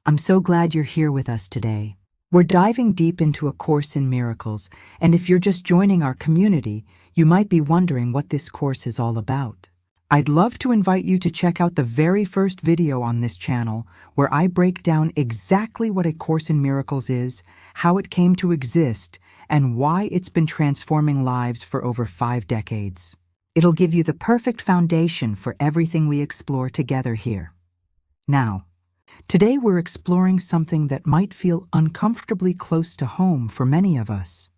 I'm so glad you're here with us today. We're diving deep into A Course in Miracles, and if you're just joining our community, you might be wondering what this course is all about. I'd love to invite you to check out the very first video on this channel, where I break down exactly what A Course in Miracles is, how it came to exist, and why it's been transforming lives for over 5 decades. It'll give you the perfect foundation for everything we explore together here. Now, today we're exploring something that might feel uncomfortably close to home for many of us.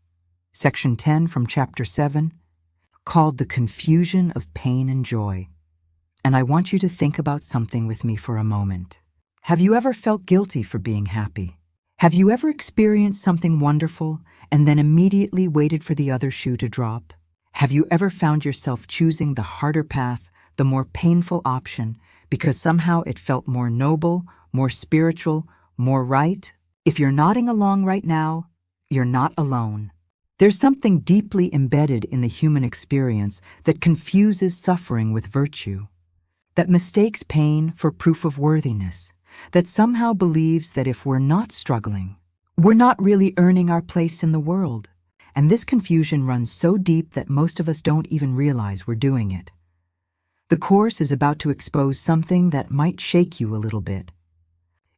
Section 10 from Chapter 7, called The Confusion of Pain and Joy. And I want you to think about something with me for a moment. Have you ever felt guilty for being happy? Have you ever experienced something wonderful and then immediately waited for the other shoe to drop? Have you ever found yourself choosing the harder path, the more painful option, because somehow it felt more noble, more spiritual, more right? If you're nodding along right now, you're not alone. There's something deeply embedded in the human experience that confuses suffering with virtue, that mistakes pain for proof of worthiness, that somehow believes that if we're not struggling, we're not really earning our place in the world. And this confusion runs so deep that most of us don't even realize we're doing it. The Course is about to expose something that might shake you a little bit.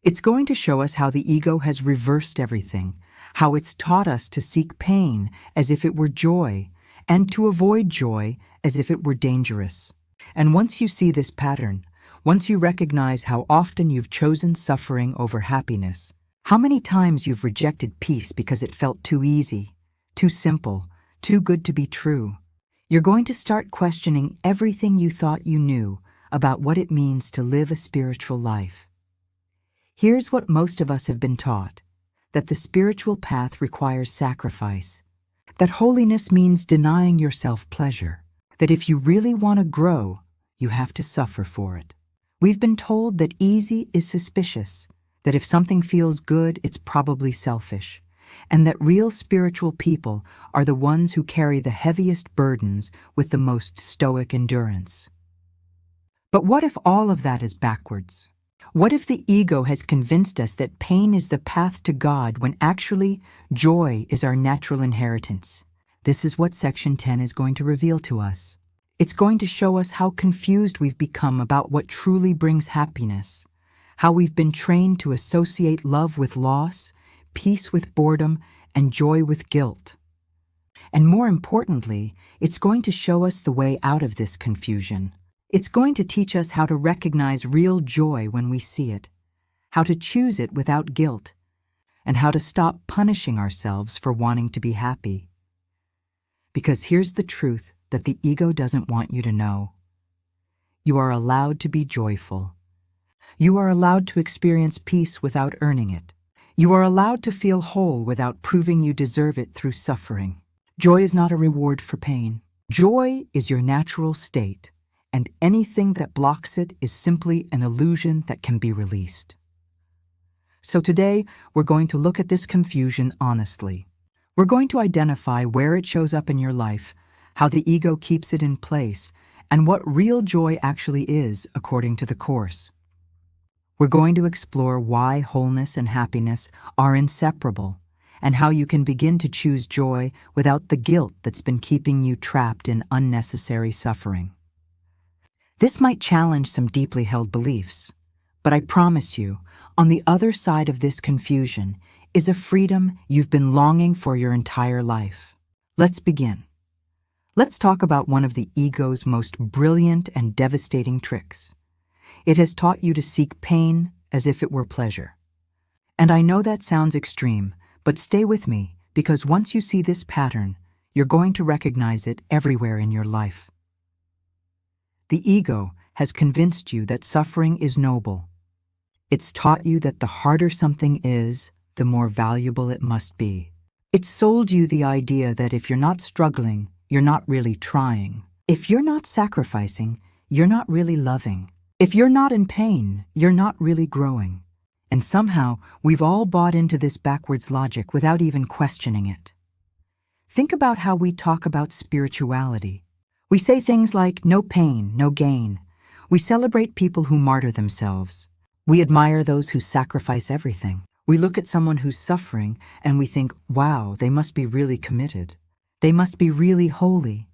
It's going to show us how the ego has reversed everything, how it's taught us to seek pain as if it were joy, and to avoid joy as if it were dangerous. And once you see this pattern, once you recognize how often you've chosen suffering over happiness, how many times you've rejected peace because it felt too easy, too simple, too good to be true, you're going to start questioning everything you thought you knew about what it means to live a spiritual life. Here's what most of us have been taught: that the spiritual path requires sacrifice, that holiness means denying yourself pleasure, that if you really want to grow, you have to suffer for it. We've been told that easy is suspicious, that if something feels good, it's probably selfish, and that real spiritual people are the ones who carry the heaviest burdens with the most stoic endurance. But what if all of that is backwards? What if the ego has convinced us that pain is the path to God when actually joy is our natural inheritance? This is what Section 10 is going to reveal to us. It's going to show us how confused we've become about what truly brings happiness, how we've been trained to associate love with loss, peace with boredom, and joy with guilt. And more importantly, it's going to show us the way out of this confusion. It's going to teach us how to recognize real joy when we see it, how to choose it without guilt, and how to stop punishing ourselves for wanting to be happy. Because here's the truth that the ego doesn't want you to know. You are allowed to be joyful. You are allowed to experience peace without earning it. You are allowed to feel whole without proving you deserve it through suffering. Joy is not a reward for pain. Joy is your natural state, and anything that blocks it is simply an illusion that can be released. So today, we're going to look at this confusion honestly. We're going to identify where it shows up in your life, how the ego keeps it in place, and what real joy actually is according to the Course. We're going to explore why wholeness and happiness are inseparable, and how you can begin to choose joy without the guilt that's been keeping you trapped in unnecessary suffering. This might challenge some deeply held beliefs, but I promise you, on the other side of this confusion is a freedom you've been longing for your entire life. Let's begin. Let's talk about one of the ego's most brilliant and devastating tricks. It has taught you to seek pain as if it were pleasure. And I know that sounds extreme, but stay with me, because once you see this pattern, you're going to recognize it everywhere in your life. The ego has convinced you that suffering is noble. It's taught you that the harder something is, the more valuable it must be. It's sold you the idea that if you're not struggling, you're not really trying. If you're not sacrificing, you're not really loving. If you're not in pain, you're not really growing. And somehow, we've all bought into this backwards logic without even questioning it. Think about how we talk about spirituality. We say things like, no pain, no gain. We celebrate people who martyr themselves. We admire those who sacrifice everything. We look at someone who's suffering and we think, wow, they must be really committed. They must be really holy.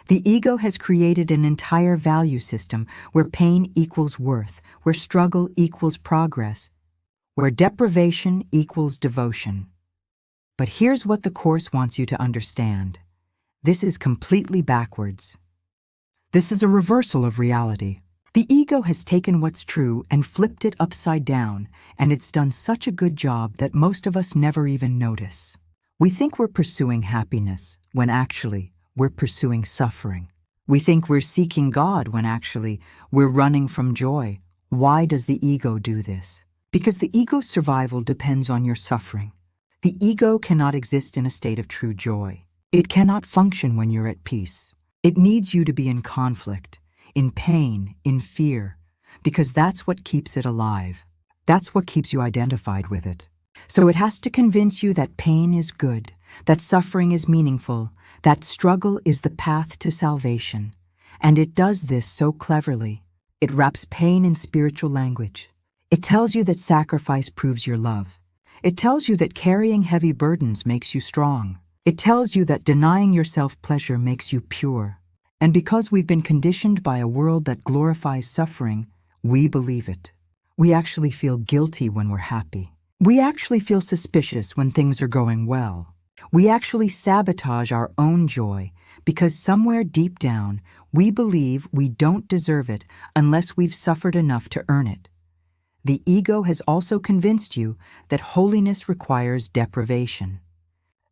The ego has created an entire value system where pain equals worth, where struggle equals progress, where deprivation equals devotion. But here's what the Course wants you to understand. This is completely backwards. This is a reversal of reality. The ego has taken what's true and flipped it upside down, and it's done such a good job that most of us never even notice. We think we're pursuing happiness, when actually, we're pursuing suffering. We think we're seeking God when actually, we're running from joy. Why does the ego do this? Because the ego's survival depends on your suffering. The ego cannot exist in a state of true joy. It cannot function when you're at peace. It needs you to be in conflict, in pain, in fear, because that's what keeps it alive. That's what keeps you identified with it. So it has to convince you that pain is good, that suffering is meaningful, that struggle is the path to salvation. And it does this so cleverly. It wraps pain in spiritual language. It tells you that sacrifice proves your love. It tells you that carrying heavy burdens makes you strong. It tells you that denying yourself pleasure makes you pure. And because we've been conditioned by a world that glorifies suffering, we believe it. We actually feel guilty when we're happy. We actually feel suspicious when things are going well. We actually sabotage our own joy because somewhere deep down, we believe we don't deserve it unless we've suffered enough to earn it. The ego has also convinced you that holiness requires deprivation.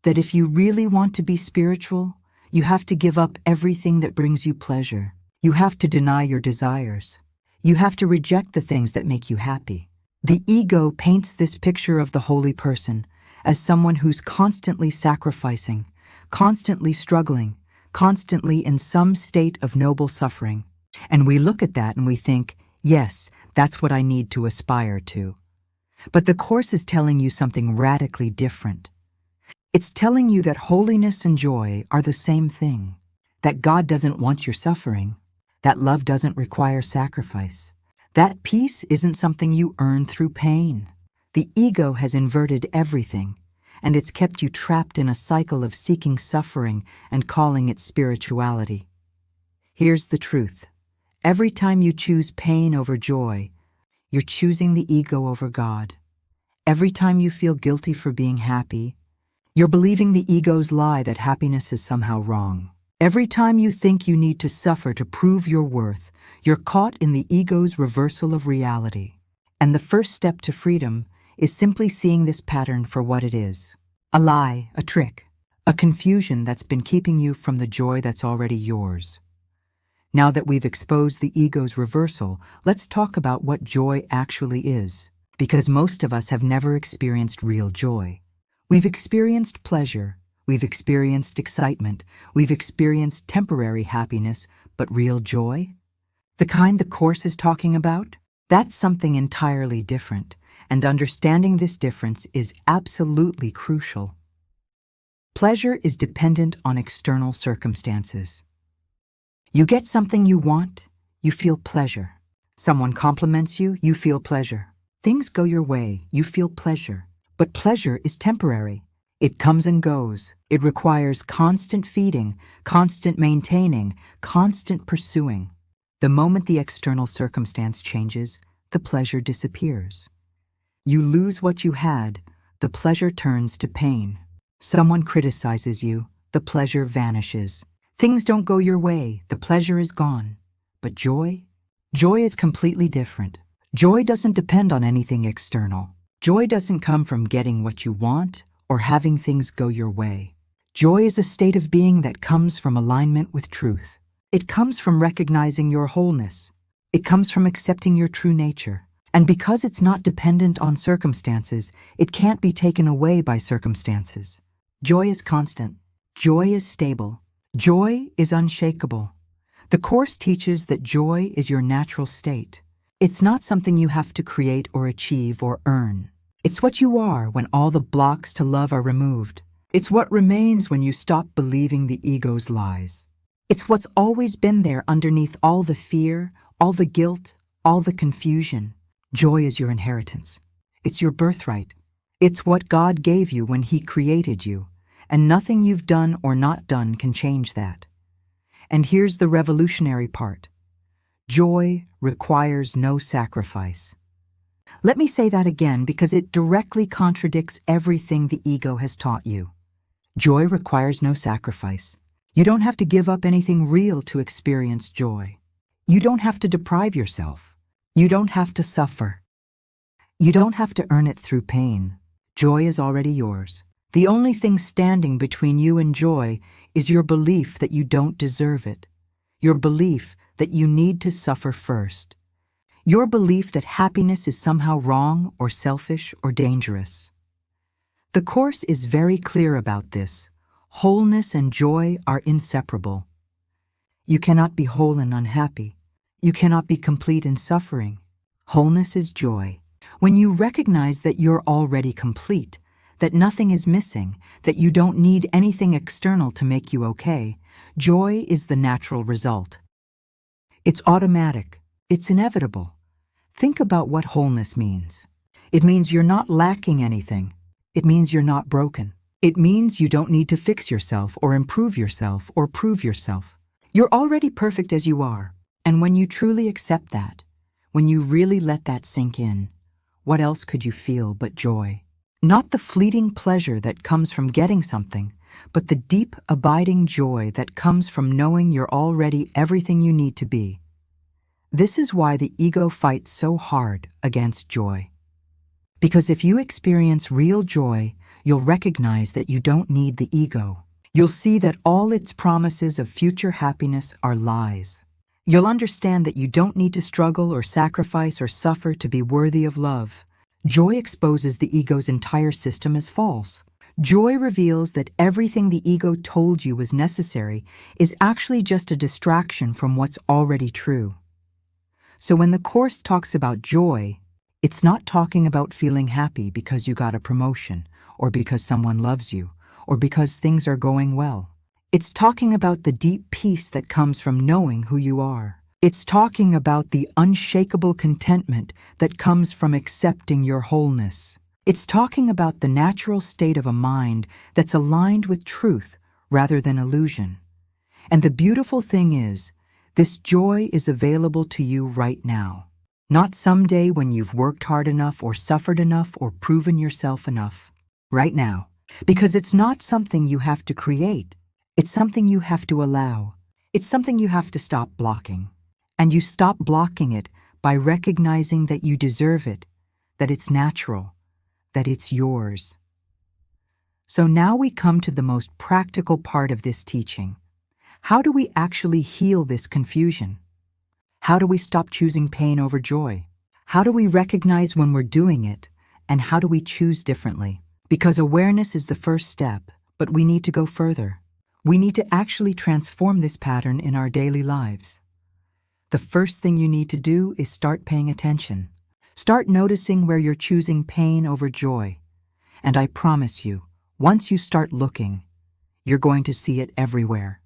That if you really want to be spiritual, you have to give up everything that brings you pleasure. You have to deny your desires. You have to reject the things that make you happy. The ego paints this picture of the holy person as someone who's constantly sacrificing, constantly struggling, constantly in some state of noble suffering. And we look at that and we think, yes, that's what I need to aspire to. But the Course is telling you something radically different. It's telling you that holiness and joy are the same thing, that God doesn't want your suffering, that love doesn't require sacrifice, that peace isn't something you earn through pain. The ego has inverted everything, and it's kept you trapped in a cycle of seeking suffering and calling it spirituality. Here's the truth. Every time you choose pain over joy, you're choosing the ego over God. Every time you feel guilty for being happy, you're believing the ego's lie that happiness is somehow wrong. Every time you think you need to suffer to prove your worth, you're caught in the ego's reversal of reality. And the first step to freedom is simply seeing this pattern for what it is. A lie, a trick, a confusion that's been keeping you from the joy that's already yours. Now that we've exposed the ego's reversal, let's talk about what joy actually is, because most of us have never experienced real joy. We've experienced pleasure, we've experienced excitement, we've experienced temporary happiness, but real joy? The kind the Course is talking about? That's something entirely different, and understanding this difference is absolutely crucial. Pleasure is dependent on external circumstances. You get something you want, you feel pleasure. Someone compliments you, you feel pleasure. Things go your way, you feel pleasure. But pleasure is temporary. It comes and goes. It requires constant feeding, constant maintaining, constant pursuing. The moment the external circumstance changes, the pleasure disappears. You lose what you had, the pleasure turns to pain. Someone criticizes you, the pleasure vanishes. Things don't go your way, the pleasure is gone. But joy? Joy is completely different. Joy doesn't depend on anything external. Joy doesn't come from getting what you want or having things go your way. Joy is a state of being that comes from alignment with truth. It comes from recognizing your wholeness. It comes from accepting your true nature. And because it's not dependent on circumstances, it can't be taken away by circumstances. Joy is constant. Joy is stable. Joy is unshakable. The Course teaches that joy is your natural state. It's not something you have to create or achieve or earn. It's what you are when all the blocks to love are removed. It's what remains when you stop believing the ego's lies. It's what's always been there underneath all the fear, all the guilt, all the confusion. Joy is your inheritance. It's your birthright. It's what God gave you when He created you, and nothing you've done or not done can change that. And here's the revolutionary part. Joy requires no sacrifice. Let me say that again because it directly contradicts everything the ego has taught you. Joy requires no sacrifice. You don't have to give up anything real to experience joy. You don't have to deprive yourself. You don't have to suffer. You don't have to earn it through pain. Joy is already yours. The only thing standing between you and joy is your belief that you don't deserve it. Your belief that you need to suffer first. Your belief that happiness is somehow wrong or selfish or dangerous. The Course is very clear about this. Wholeness and joy are inseparable. You cannot be whole and unhappy. You cannot be complete in suffering. Wholeness is joy. When you recognize that you're already complete, that nothing is missing, that you don't need anything external to make you okay, joy is the natural result. It's automatic. It's inevitable. Think about what wholeness means. It means you're not lacking anything. It means you're not broken. It means you don't need to fix yourself or improve yourself or prove yourself. You're already perfect as you are. And when you truly accept that, when you really let that sink in, what else could you feel but joy? Not the fleeting pleasure that comes from getting something, but the deep, abiding joy that comes from knowing you're already everything you need to be. This is why the ego fights so hard against joy. Because if you experience real joy, you'll recognize that you don't need the ego. You'll see that all its promises of future happiness are lies. You'll understand that you don't need to struggle or sacrifice or suffer to be worthy of love. Joy exposes the ego's entire system as false. Joy reveals that everything the ego told you was necessary is actually just a distraction from what's already true. So when the Course talks about joy, it's not talking about feeling happy because you got a promotion, or because someone loves you, or because things are going well. It's talking about the deep peace that comes from knowing who you are. It's talking about the unshakable contentment that comes from accepting your wholeness. It's talking about the natural state of a mind that's aligned with truth rather than illusion. And the beautiful thing is, this joy is available to you right now. Not someday when you've worked hard enough or suffered enough or proven yourself enough. Right now. Because it's not something you have to create. It's something you have to allow. It's something you have to stop blocking. And you stop blocking it by recognizing that you deserve it, that it's natural, that it's yours. So now we come to the most practical part of this teaching. How do we actually heal this confusion? How do we stop choosing pain over joy? How do we recognize when we're doing it? And how do we choose differently? Because awareness is the first step, but we need to go further. We need to actually transform this pattern in our daily lives. The first thing you need to do is start paying attention. Start noticing where you're choosing pain over joy. And I promise you, once you start looking, you're going to see it everywhere.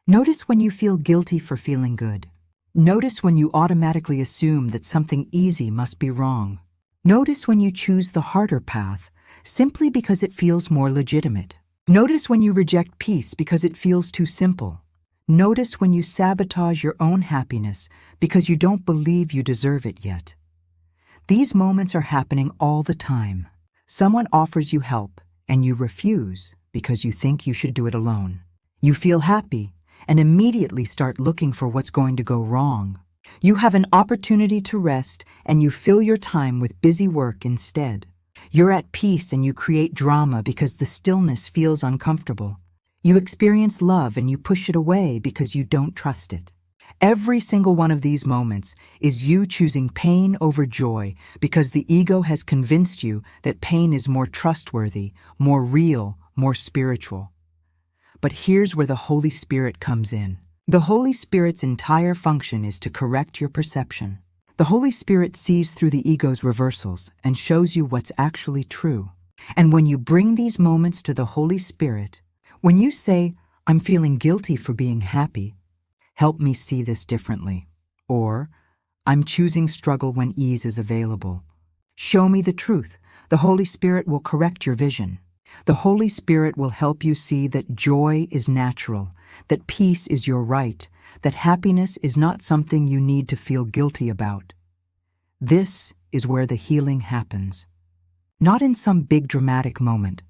Notice when you feel guilty for feeling good. Notice when you automatically assume that something easy must be wrong. Notice when you choose the harder path simply because it feels more legitimate. Notice when you reject peace because it feels too simple. Notice when you sabotage your own happiness because you don't believe you deserve it yet. These moments are happening all the time. Someone offers you help and you refuse because you think you should do it alone. You feel happy and immediately start looking for what's going to go wrong. You have an opportunity to rest and you fill your time with busy work instead. You're at peace and you create drama because the stillness feels uncomfortable. You experience love and you push it away because you don't trust it. Every single one of these moments is you choosing pain over joy because the ego has convinced you that pain is more trustworthy, more real, more spiritual. But here's where the Holy Spirit comes in. The Holy Spirit's entire function is to correct your perception. The Holy Spirit sees through the ego's reversals and shows you what's actually true. And when you bring these moments to the Holy Spirit, when you say, "I'm feeling guilty for being happy, help me see this differently," or I'm choosing struggle when ease is available. Show me the truth. The Holy Spirit will correct your vision. The Holy Spirit will help you see that joy is natural, that peace is your right, that happiness is not something you need to feel guilty about. This is where the healing happens. Not in some big dramatic moment,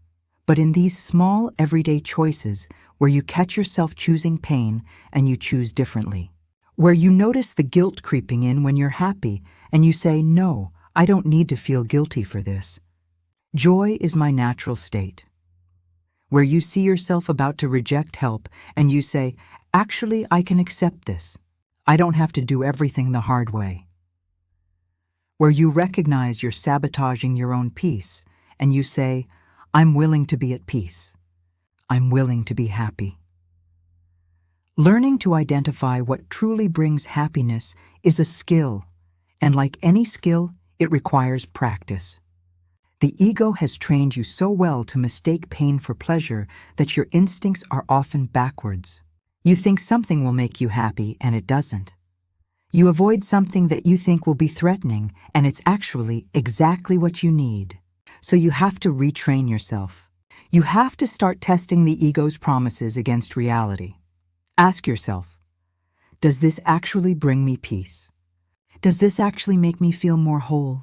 but in these small everyday choices where you catch yourself choosing pain and you choose differently. Where you notice the guilt creeping in when you're happy and you say, no, I don't need to feel guilty for this. Joy is my natural state. Where you see yourself about to reject help and you say, actually, I can accept this. I don't have to do everything the hard way. Where you recognize you're sabotaging your own peace and you say, I'm willing to be at peace. I'm willing to be happy. Learning to identify what truly brings happiness is a skill, and like any skill, it requires practice. The ego has trained you so well to mistake pain for pleasure that your instincts are often backwards. You think something will make you happy, and it doesn't. You avoid something that you think will be threatening, and it's actually exactly what you need. So you have to retrain yourself. You have to start testing the ego's promises against reality. Ask yourself, does this actually bring me peace? Does this actually make me feel more whole?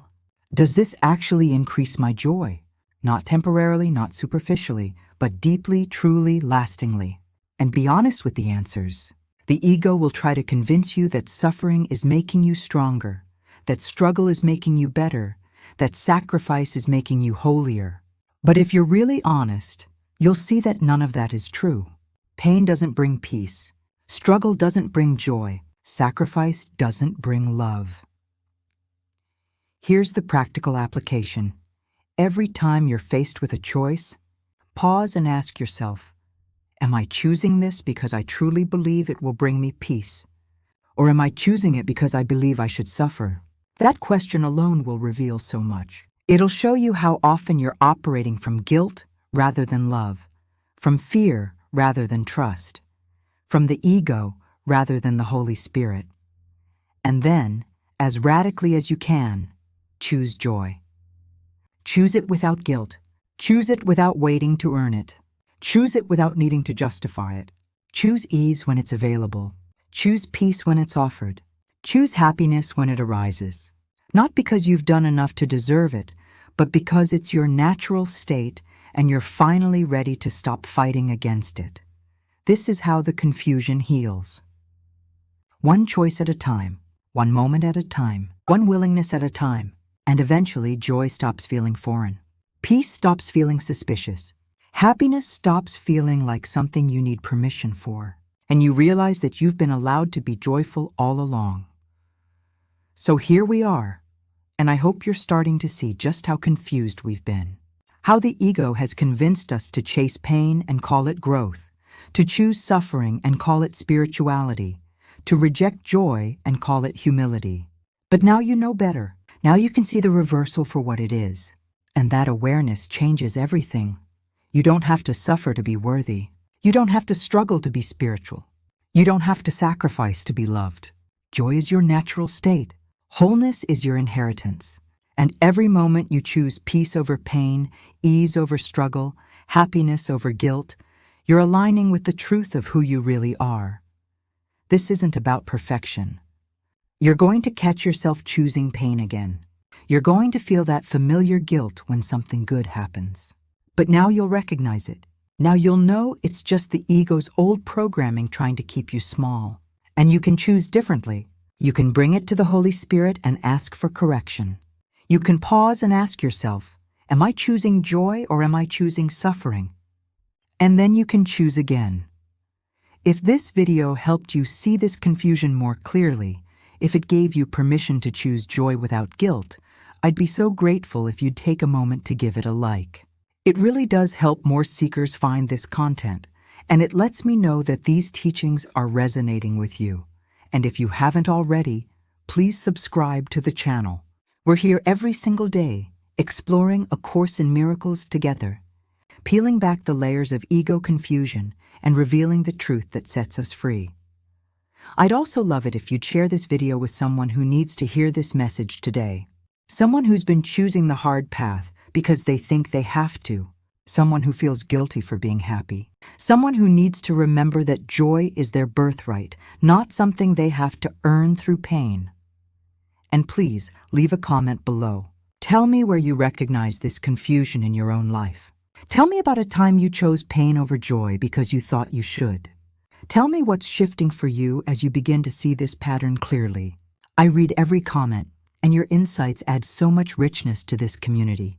Does this actually increase my joy? Not temporarily, not superficially, but deeply, truly, lastingly. And be honest with the answers. The ego will try to convince you that suffering is making you stronger, that struggle is making you better, that sacrifice is making you holier. But if you're really honest, you'll see that none of that is true. Pain doesn't bring peace. Struggle doesn't bring joy. Sacrifice doesn't bring love. Here's the practical application. Every time you're faced with a choice, pause and ask yourself, am I choosing this because I truly believe it will bring me peace? Or am I choosing it because I believe I should suffer? That question alone will reveal so much. It'll show you how often you're operating from guilt rather than love, from fear rather than trust, from the ego rather than the Holy Spirit. And then, as radically as you can, choose joy. Choose it without guilt. Choose it without waiting to earn it. Choose it without needing to justify it. Choose ease when it's available. Choose peace when it's offered. Choose happiness when it arises. Not because you've done enough to deserve it, but because it's your natural state and you're finally ready to stop fighting against it. This is how the confusion heals. One choice at a time, one moment at a time, one willingness at a time, and eventually joy stops feeling foreign. Peace stops feeling suspicious. Happiness stops feeling like something you need permission for, and you realize that you've been allowed to be joyful all along. So here we are, and I hope you're starting to see just how confused we've been. How the ego has convinced us to chase pain and call it growth, to choose suffering and call it spirituality, to reject joy and call it humility. But now you know better. Now you can see the reversal for what it is, and that awareness changes everything. You don't have to suffer to be worthy. You don't have to struggle to be spiritual. You don't have to sacrifice to be loved. Joy is your natural state. Wholeness is your inheritance. And every moment you choose peace over pain, ease over struggle, happiness over guilt, you're aligning with the truth of who you really are. This isn't about perfection. You're going to catch yourself choosing pain again. You're going to feel that familiar guilt when something good happens. But now you'll recognize it. Now you'll know it's just the ego's old programming trying to keep you small. And you can choose differently. You can bring it to the Holy Spirit and ask for correction. You can pause and ask yourself, am I choosing joy or am I choosing suffering? And then you can choose again. If this video helped you see this confusion more clearly, if it gave you permission to choose joy without guilt, I'd be so grateful if you'd take a moment to give it a like. It really does help more seekers find this content, and it lets me know that these teachings are resonating with you. And if you haven't already, please subscribe to the channel. We're here every single day, exploring A Course in Miracles together, peeling back the layers of ego confusion and revealing the truth that sets us free. I'd also love it if you'd share this video with someone who needs to hear this message today. Someone who's been choosing the hard path because they think they have to. Someone who feels guilty for being happy. Someone who needs to remember that joy is their birthright, not something they have to earn through pain. And please, leave a comment below. Tell me where you recognize this confusion in your own life. Tell me about a time you chose pain over joy because you thought you should. Tell me what's shifting for you as you begin to see this pattern clearly. I read every comment, and your insights add so much richness to this community.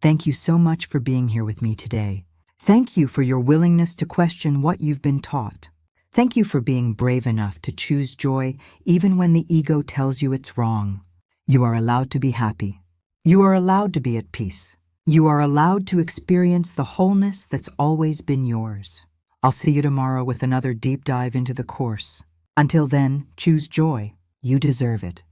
Thank you so much for being here with me today. Thank you for your willingness to question what you've been taught. Thank you for being brave enough to choose joy even when the ego tells you it's wrong. You are allowed to be happy. You are allowed to be at peace. You are allowed to experience the wholeness that's always been yours. I'll see you tomorrow with another deep dive into the course. Until then, choose joy. You deserve it.